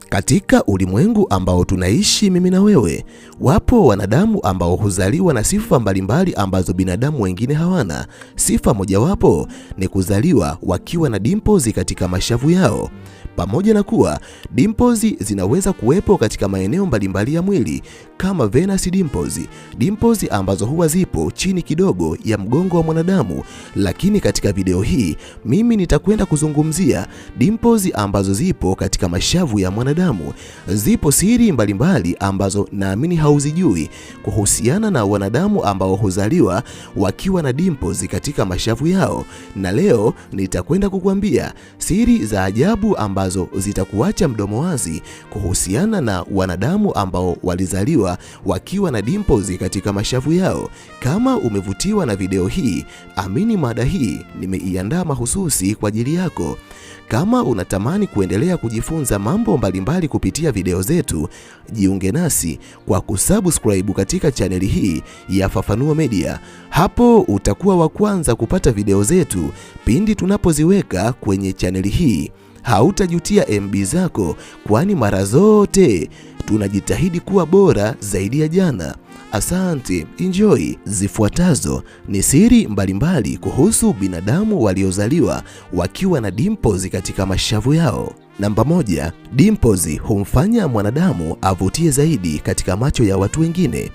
Katika ulimwengu ambao tunaishi mimi na wewe, wapo wanadamu ambao huzaliwa na sifa mbalimbali ambazo binadamu wengine hawana. Sifa mojawapo ni kuzaliwa wakiwa na dimples katika mashavu yao. Pamoja na kuwa dimples zinaweza kuwepo katika maeneo mbalimbali ya mwili kama venous dimples ambazo huwa zipo chini kidogo ya mgongo wa mwanadamu, lakini katika video hii mimi nitakwenda kuzungumzia dimples ambazo zipo katika mashavu ya mwanadamu. Zipo siri mbalimbali ambazo naamini hauzijui kuhusiana na wanadamu ambao huzaliwa wakiwa na dimples katika mashavu yao, na leo nitakwenda kukuambia siri za ajabu ambazo zitakuacha mdomo wazi kuhusiana na wanadamu ambao walizaliwa wakiwa na dimples katika mashavu yao. Kama umevutiwa na video hii, amini mada hii nimeiandaa mahususi kwa ajili yako. Kama unatamani kuendelea kujifunza mambo mbalimbali kupitia video zetu, jiunge nasi kwa kusubscribe katika chaneli hii ya Fafanua Media. Hapo utakuwa wa kwanza kupata video zetu pindi tunapoziweka kwenye chaneli hii. Hautajutia MB zako, kwani mara zote tunajitahidi kuwa bora zaidi ya jana. Asante, enjoy. Zifuatazo ni siri mbalimbali kuhusu binadamu waliozaliwa wakiwa na dimples katika mashavu yao. Namba 1, dimples humfanya mwanadamu avutie zaidi katika macho ya watu wengine.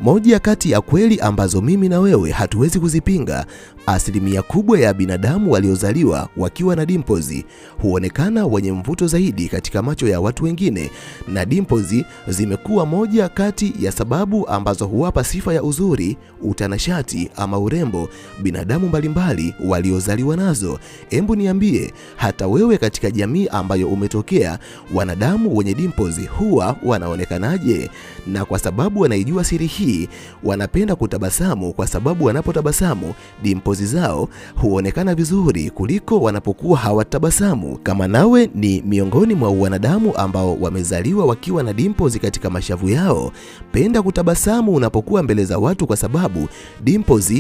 Moja kati ya kweli ambazo mimi na wewe hatuwezi kuzipinga, asilimia kubwa ya binadamu waliozaliwa wakiwa na dimples huonekana wenye mvuto zaidi katika macho ya watu wengine, na dimples zimekuwa moja kati ya sababu ambazo huwapa sifa ya uzuri, utanashati ama urembo binadamu mbalimbali waliozaliwa nazo. Embu niambie, hata wewe katika jamii ambayo umetokea, wanadamu wenye dimples huwa wanaonekanaje? Na kwa sababu wanaijua siri hii, wanapenda kutabasamu, kwa sababu wanapotabasamu dimples zao huonekana vizuri kuliko wanapokuwa hawatabasamu. Kama nawe ni miongoni mwa wanadamu ambao wamezaliwa wakiwa na dimples katika mashavu yao, penda kutabasamu unapokuwa mbele za watu, kwa sababu dimples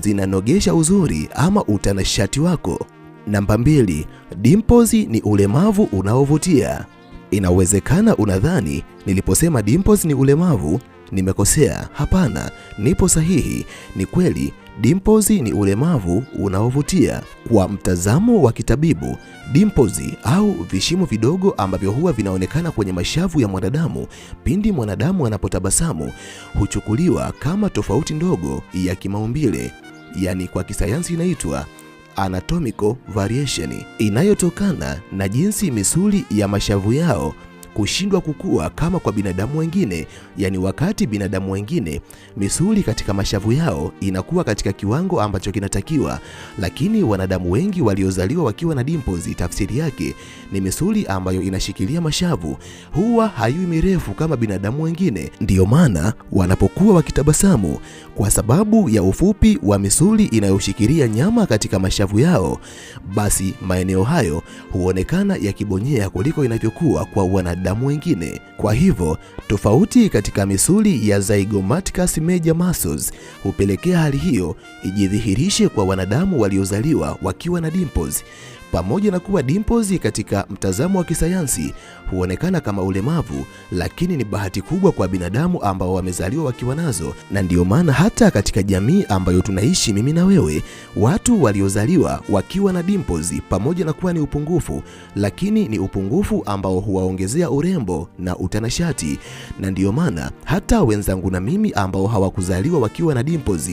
zinanogesha uzuri ama utanashati wako. Namba 2, dimples ni ulemavu unaovutia. Inawezekana unadhani niliposema dimples ni ulemavu nimekosea. Hapana, nipo sahihi. Ni kweli dimples ni ulemavu unaovutia. Kwa mtazamo wa kitabibu, dimples au vishimo vidogo ambavyo huwa vinaonekana kwenye mashavu ya mwanadamu pindi mwanadamu anapotabasamu huchukuliwa kama tofauti ndogo ya kimaumbile, yani kwa kisayansi inaitwa anatomical variation, inayotokana na jinsi misuli ya mashavu yao kushindwa kukua kama kwa binadamu wengine. Yani wakati binadamu wengine misuli katika mashavu yao inakuwa katika kiwango ambacho kinatakiwa, lakini wanadamu wengi waliozaliwa wakiwa na dimples, tafsiri yake ni misuli ambayo inashikilia mashavu huwa hayui mirefu kama binadamu wengine. Ndiyo maana wanapokuwa wakitabasamu, kwa sababu ya ufupi wa misuli inayoshikilia nyama katika mashavu yao, basi maeneo hayo huonekana yakibonyea kuliko inavyokuwa kwa wanadamu wengine. Kwa hivyo tofauti katika misuli ya zygomaticus major muscles hupelekea hali hiyo ijidhihirishe kwa wanadamu waliozaliwa wakiwa na dimples. Pamoja na kuwa dimples katika mtazamo wa kisayansi huonekana kama ulemavu, lakini ni bahati kubwa kwa binadamu ambao wamezaliwa wakiwa nazo. Na ndiyo maana hata katika jamii ambayo tunaishi mimi na wewe, watu waliozaliwa wakiwa na dimples, pamoja na kuwa ni upungufu, lakini ni upungufu ambao huwaongezea urembo na utanashati. Na ndiyo maana hata wenzangu na mimi ambao hawakuzaliwa wakiwa na dimples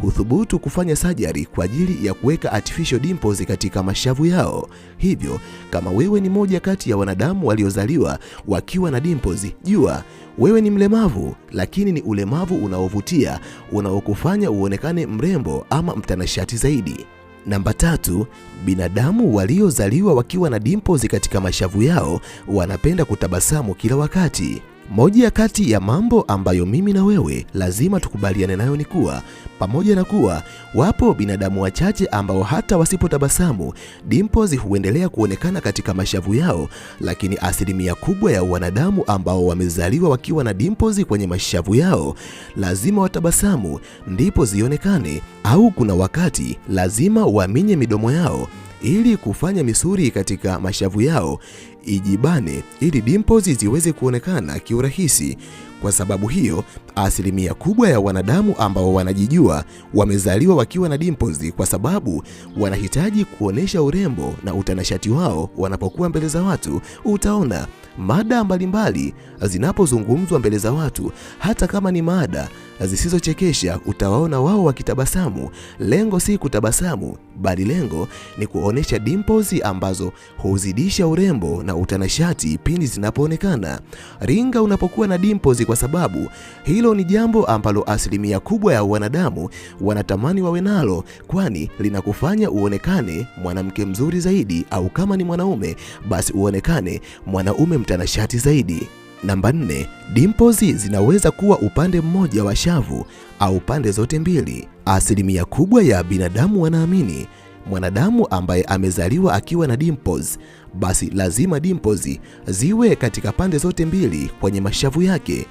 huthubutu kufanya surgery kwa ajili ya kuweka artificial dimples katika mashavu yao. Hivyo kama wewe ni moja kati ya wanadamu waliozaliwa wakiwa na dimples, jua wewe ni mlemavu, lakini ni ulemavu unaovutia, unaokufanya uonekane mrembo ama mtanashati zaidi. Namba 3, binadamu waliozaliwa wakiwa na dimples katika mashavu yao wanapenda kutabasamu kila wakati. Moja kati ya mambo ambayo mimi na wewe lazima tukubaliane nayo ni kuwa, pamoja na kuwa wapo binadamu wachache ambao hata wasipotabasamu dimples huendelea kuonekana katika mashavu yao, lakini asilimia kubwa ya wanadamu ambao wamezaliwa wakiwa na dimples kwenye mashavu yao lazima watabasamu ndipo zionekane, au kuna wakati lazima waminye midomo yao ili kufanya misuli katika mashavu yao ijibane ili dimples ziweze kuonekana kiurahisi. Kwa sababu hiyo, asilimia kubwa ya wanadamu ambao wanajijua wamezaliwa wakiwa na dimples kwa sababu wanahitaji kuonesha urembo na utanashati wao wanapokuwa mbele za watu. Utaona mada mbalimbali zinapozungumzwa mbele za watu, hata kama ni mada zisizochekesha, utawaona wao wakitabasamu. Lengo si kutabasamu, bali lengo ni kuonesha dimples ambazo huzidisha urembo na utanashati pindi zinapoonekana. Ringa unapokuwa na dimples, kwa sababu hilo ni jambo ambalo asilimia kubwa ya wanadamu wanatamani wawe nalo, kwani linakufanya uonekane mwanamke mzuri zaidi, au kama ni mwanaume basi uonekane mwanaume mtanashati zaidi. Namba 4, dimples zinaweza kuwa upande mmoja wa shavu au pande zote mbili. Asilimia kubwa ya binadamu wanaamini mwanadamu ambaye amezaliwa akiwa na dimples, basi lazima dimples ziwe katika pande zote mbili kwenye mashavu yake.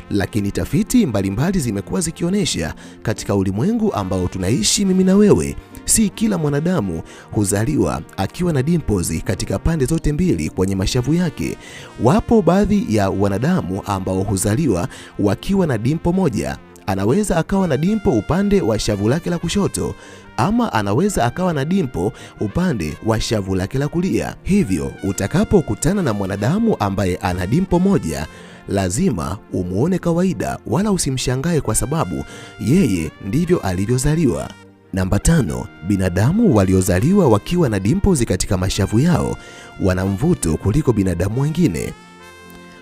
Lakini tafiti mbalimbali zimekuwa zikionyesha katika ulimwengu ambao tunaishi mimi na wewe, si kila mwanadamu huzaliwa akiwa na dimples katika pande zote mbili kwenye mashavu yake. Wapo baadhi ya wanadamu ambao huzaliwa wakiwa na dimpo moja. Anaweza akawa na dimpo upande wa shavu lake la kushoto, ama anaweza akawa na dimpo upande wa shavu lake la kulia. Hivyo utakapokutana na mwanadamu ambaye ana dimpo moja, lazima umuone kawaida, wala usimshangae kwa sababu yeye ndivyo alivyozaliwa. Namba 5, binadamu waliozaliwa wakiwa na dimples katika mashavu yao wana mvuto kuliko binadamu wengine.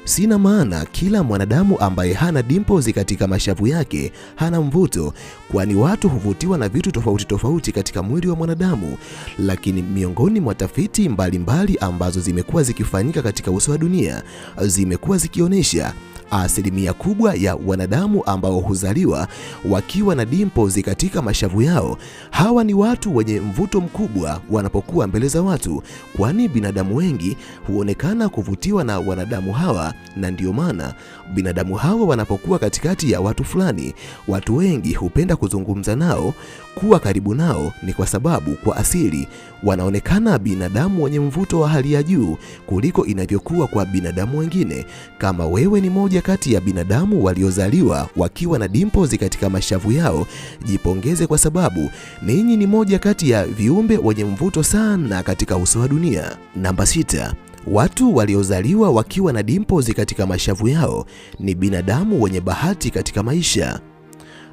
Sina maana kila mwanadamu ambaye hana dimples katika mashavu yake hana mvuto, kwani watu huvutiwa na vitu tofauti tofauti katika mwili wa mwanadamu. Lakini miongoni mwa tafiti mbalimbali ambazo zimekuwa zikifanyika katika uso wa dunia, zimekuwa zikionyesha asilimia kubwa ya wanadamu ambao huzaliwa wakiwa na dimples katika mashavu yao, hawa ni watu wenye mvuto mkubwa wanapokuwa mbele za watu, kwani binadamu wengi huonekana kuvutiwa na wanadamu hawa. Na ndio maana binadamu hawa wanapokuwa katikati ya watu fulani, watu wengi hupenda kuzungumza nao, kuwa karibu nao, ni kwa sababu kwa asili wanaonekana binadamu wenye mvuto wa hali ya juu kuliko inavyokuwa kwa binadamu wengine. Kama wewe ni moja kati ya binadamu waliozaliwa wakiwa na dimples katika mashavu yao, jipongeze, kwa sababu ninyi ni moja kati ya viumbe wenye mvuto sana katika uso wa dunia. Namba 6, watu waliozaliwa wakiwa na dimples katika mashavu yao ni binadamu wenye bahati katika maisha.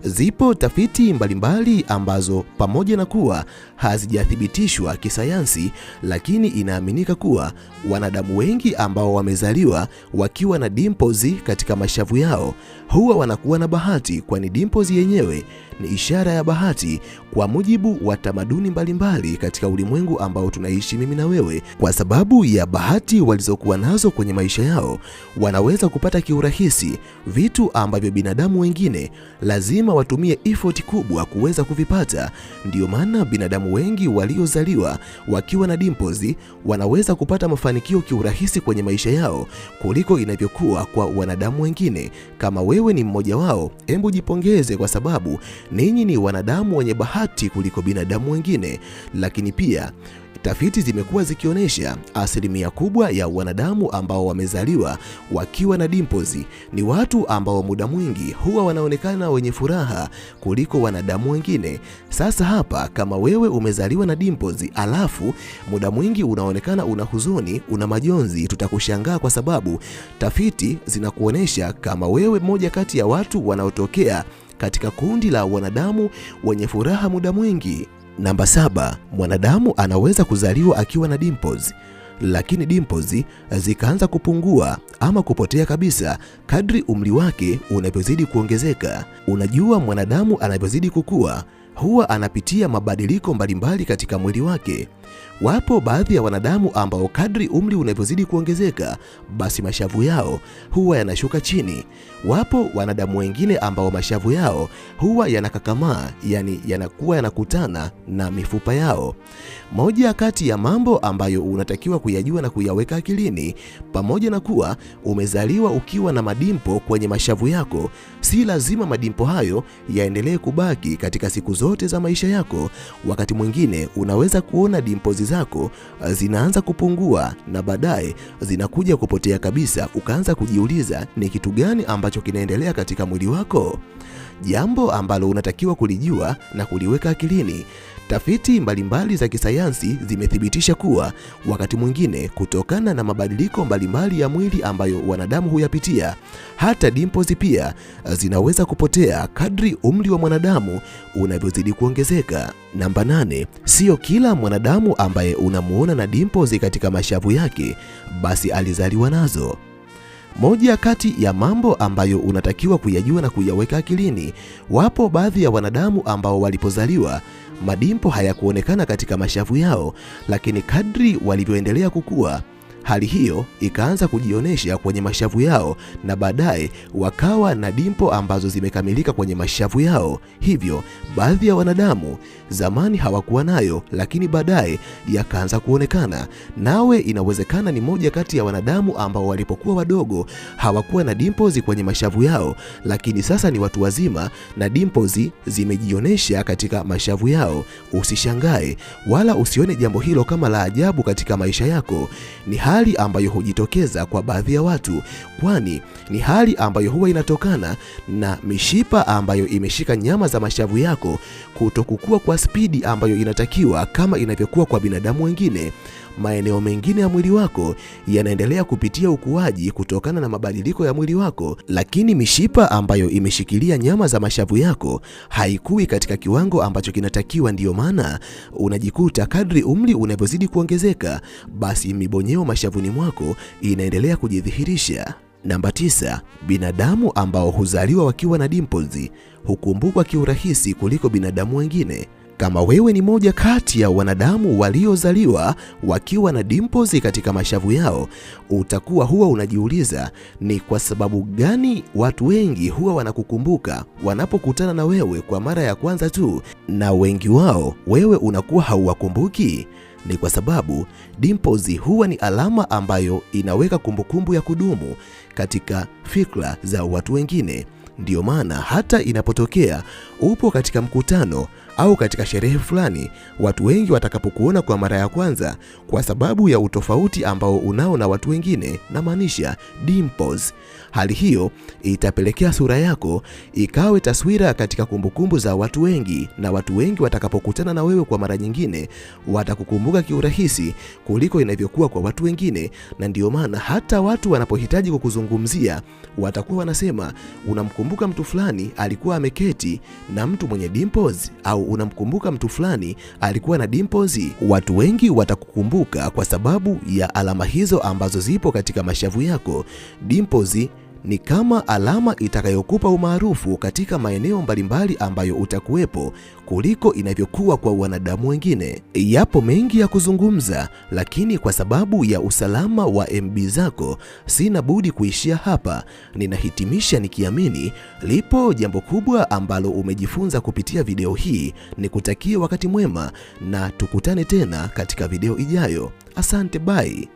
Zipo tafiti mbalimbali ambazo pamoja na kuwa hazijathibitishwa kisayansi, lakini inaaminika kuwa wanadamu wengi ambao wamezaliwa wakiwa na dimples katika mashavu yao huwa wanakuwa na bahati, kwani dimples yenyewe ni ishara ya bahati kwa mujibu wa tamaduni mbalimbali katika ulimwengu ambao tunaishi mimi na wewe. Kwa sababu ya bahati walizokuwa nazo kwenye maisha yao, wanaweza kupata kiurahisi vitu ambavyo binadamu wengine lazima watumie effort kubwa kuweza kuvipata. Ndio maana binadamu wengi waliozaliwa wakiwa na dimples wanaweza kupata mafanikio kiurahisi kwenye maisha yao kuliko inavyokuwa kwa wanadamu wengine. Kama wewe ni mmoja wao, hebu jipongeze, kwa sababu ninyi ni wanadamu wenye bahati kuliko binadamu wengine. Lakini pia tafiti zimekuwa zikionyesha asilimia kubwa ya wanadamu ambao wamezaliwa wakiwa na dimples ni watu ambao muda mwingi huwa wanaonekana wenye furaha kuliko wanadamu wengine. Sasa hapa, kama wewe umezaliwa na dimples alafu muda mwingi unaonekana una huzuni, una majonzi, tutakushangaa, kwa sababu tafiti zinakuonyesha kama wewe mmoja kati ya watu wanaotokea katika kundi la wanadamu wenye furaha muda mwingi. Namba 7, mwanadamu anaweza kuzaliwa akiwa na dimples, lakini dimples zikaanza kupungua ama kupotea kabisa kadri umri wake unavyozidi kuongezeka. Unajua, mwanadamu anavyozidi kukua huwa anapitia mabadiliko mbalimbali katika mwili wake. Wapo baadhi ya wanadamu ambao kadri umri unavyozidi kuongezeka, basi mashavu yao huwa yanashuka chini. Wapo wanadamu wengine ambao mashavu yao huwa yanakakamaa, yani yanakuwa yanakutana na mifupa yao. Moja kati ya mambo ambayo unatakiwa kuyajua na kuyaweka akilini, pamoja na kuwa umezaliwa ukiwa na madimpo kwenye mashavu yako, si lazima madimpo hayo yaendelee kubaki katika siku zote zote za maisha yako, wakati mwingine unaweza kuona dimples zako zinaanza kupungua na baadaye zinakuja kupotea kabisa, ukaanza kujiuliza ni kitu gani ambacho kinaendelea katika mwili wako. Jambo ambalo unatakiwa kulijua na kuliweka akilini. Tafiti mbalimbali za kisayansi zimethibitisha kuwa wakati mwingine, kutokana na mabadiliko mbalimbali ya mwili ambayo wanadamu huyapitia, hata dimples pia zinaweza kupotea kadri umri wa mwanadamu unavyozidi kuongezeka. Namba 8, sio kila mwanadamu ambaye unamuona na dimples katika mashavu yake basi alizaliwa nazo. Moja kati ya mambo ambayo unatakiwa kuyajua na kuyaweka akilini, wapo baadhi ya wanadamu ambao walipozaliwa madimpo hayakuonekana katika mashavu yao, lakini kadri walivyoendelea kukua, hali hiyo ikaanza kujionyesha kwenye mashavu yao na baadaye wakawa na dimpo ambazo zimekamilika kwenye mashavu yao. Hivyo baadhi ya wanadamu zamani hawakuwa nayo, lakini baadaye yakaanza kuonekana. Nawe inawezekana ni moja kati ya wanadamu ambao walipokuwa wadogo hawakuwa na dimples kwenye mashavu yao, lakini sasa ni watu wazima na dimples zimejionyesha katika mashavu yao. Usishangae wala usione jambo hilo kama la ajabu katika maisha yako. Ni hali ambayo hujitokeza kwa baadhi ya watu, kwani ni hali ambayo huwa inatokana na mishipa ambayo imeshika nyama za mashavu yako kutokukua kwa spidi ambayo inatakiwa kama inavyokuwa kwa binadamu wengine. Maeneo mengine ya mwili wako yanaendelea kupitia ukuaji kutokana na mabadiliko ya mwili wako, lakini mishipa ambayo imeshikilia nyama za mashavu yako haikui katika kiwango ambacho kinatakiwa. Ndiyo maana unajikuta kadri umri unavyozidi kuongezeka, basi mibonyeo mashavuni mwako inaendelea kujidhihirisha. Namba 9, binadamu ambao huzaliwa wakiwa na dimples hukumbukwa kiurahisi kuliko binadamu wengine. Kama wewe ni moja kati ya wanadamu waliozaliwa wakiwa na dimples katika mashavu yao, utakuwa huwa unajiuliza ni kwa sababu gani watu wengi huwa wanakukumbuka wanapokutana na wewe kwa mara ya kwanza tu, na wengi wao wewe unakuwa hauwakumbuki. Ni kwa sababu dimples huwa ni alama ambayo inaweka kumbukumbu ya kudumu katika fikra za watu wengine. Ndiyo maana hata inapotokea upo katika mkutano au katika sherehe fulani, watu wengi watakapokuona kwa mara ya kwanza, kwa sababu ya utofauti ambao unao na watu wengine, na maanisha dimples, hali hiyo itapelekea sura yako ikawe taswira katika kumbukumbu za watu wengi, na watu wengi watakapokutana na wewe kwa mara nyingine watakukumbuka kiurahisi kuliko inavyokuwa kwa watu wengine. Na ndiyo maana hata watu wanapohitaji kukuzungumzia watakuwa wanasema, unamkumbuka mtu fulani alikuwa ameketi na mtu mwenye dimples, au unamkumbuka mtu fulani alikuwa na dimples. Watu wengi watakukumbuka kwa sababu ya alama hizo ambazo zipo katika mashavu yako. Dimples ni kama alama itakayokupa umaarufu katika maeneo mbalimbali ambayo utakuwepo kuliko inavyokuwa kwa wanadamu wengine. Yapo mengi ya kuzungumza, lakini kwa sababu ya usalama wa MB zako sina budi kuishia hapa. Ninahitimisha nikiamini lipo jambo kubwa ambalo umejifunza kupitia video hii. Nikutakie wakati mwema na tukutane tena katika video ijayo. Asante, bye.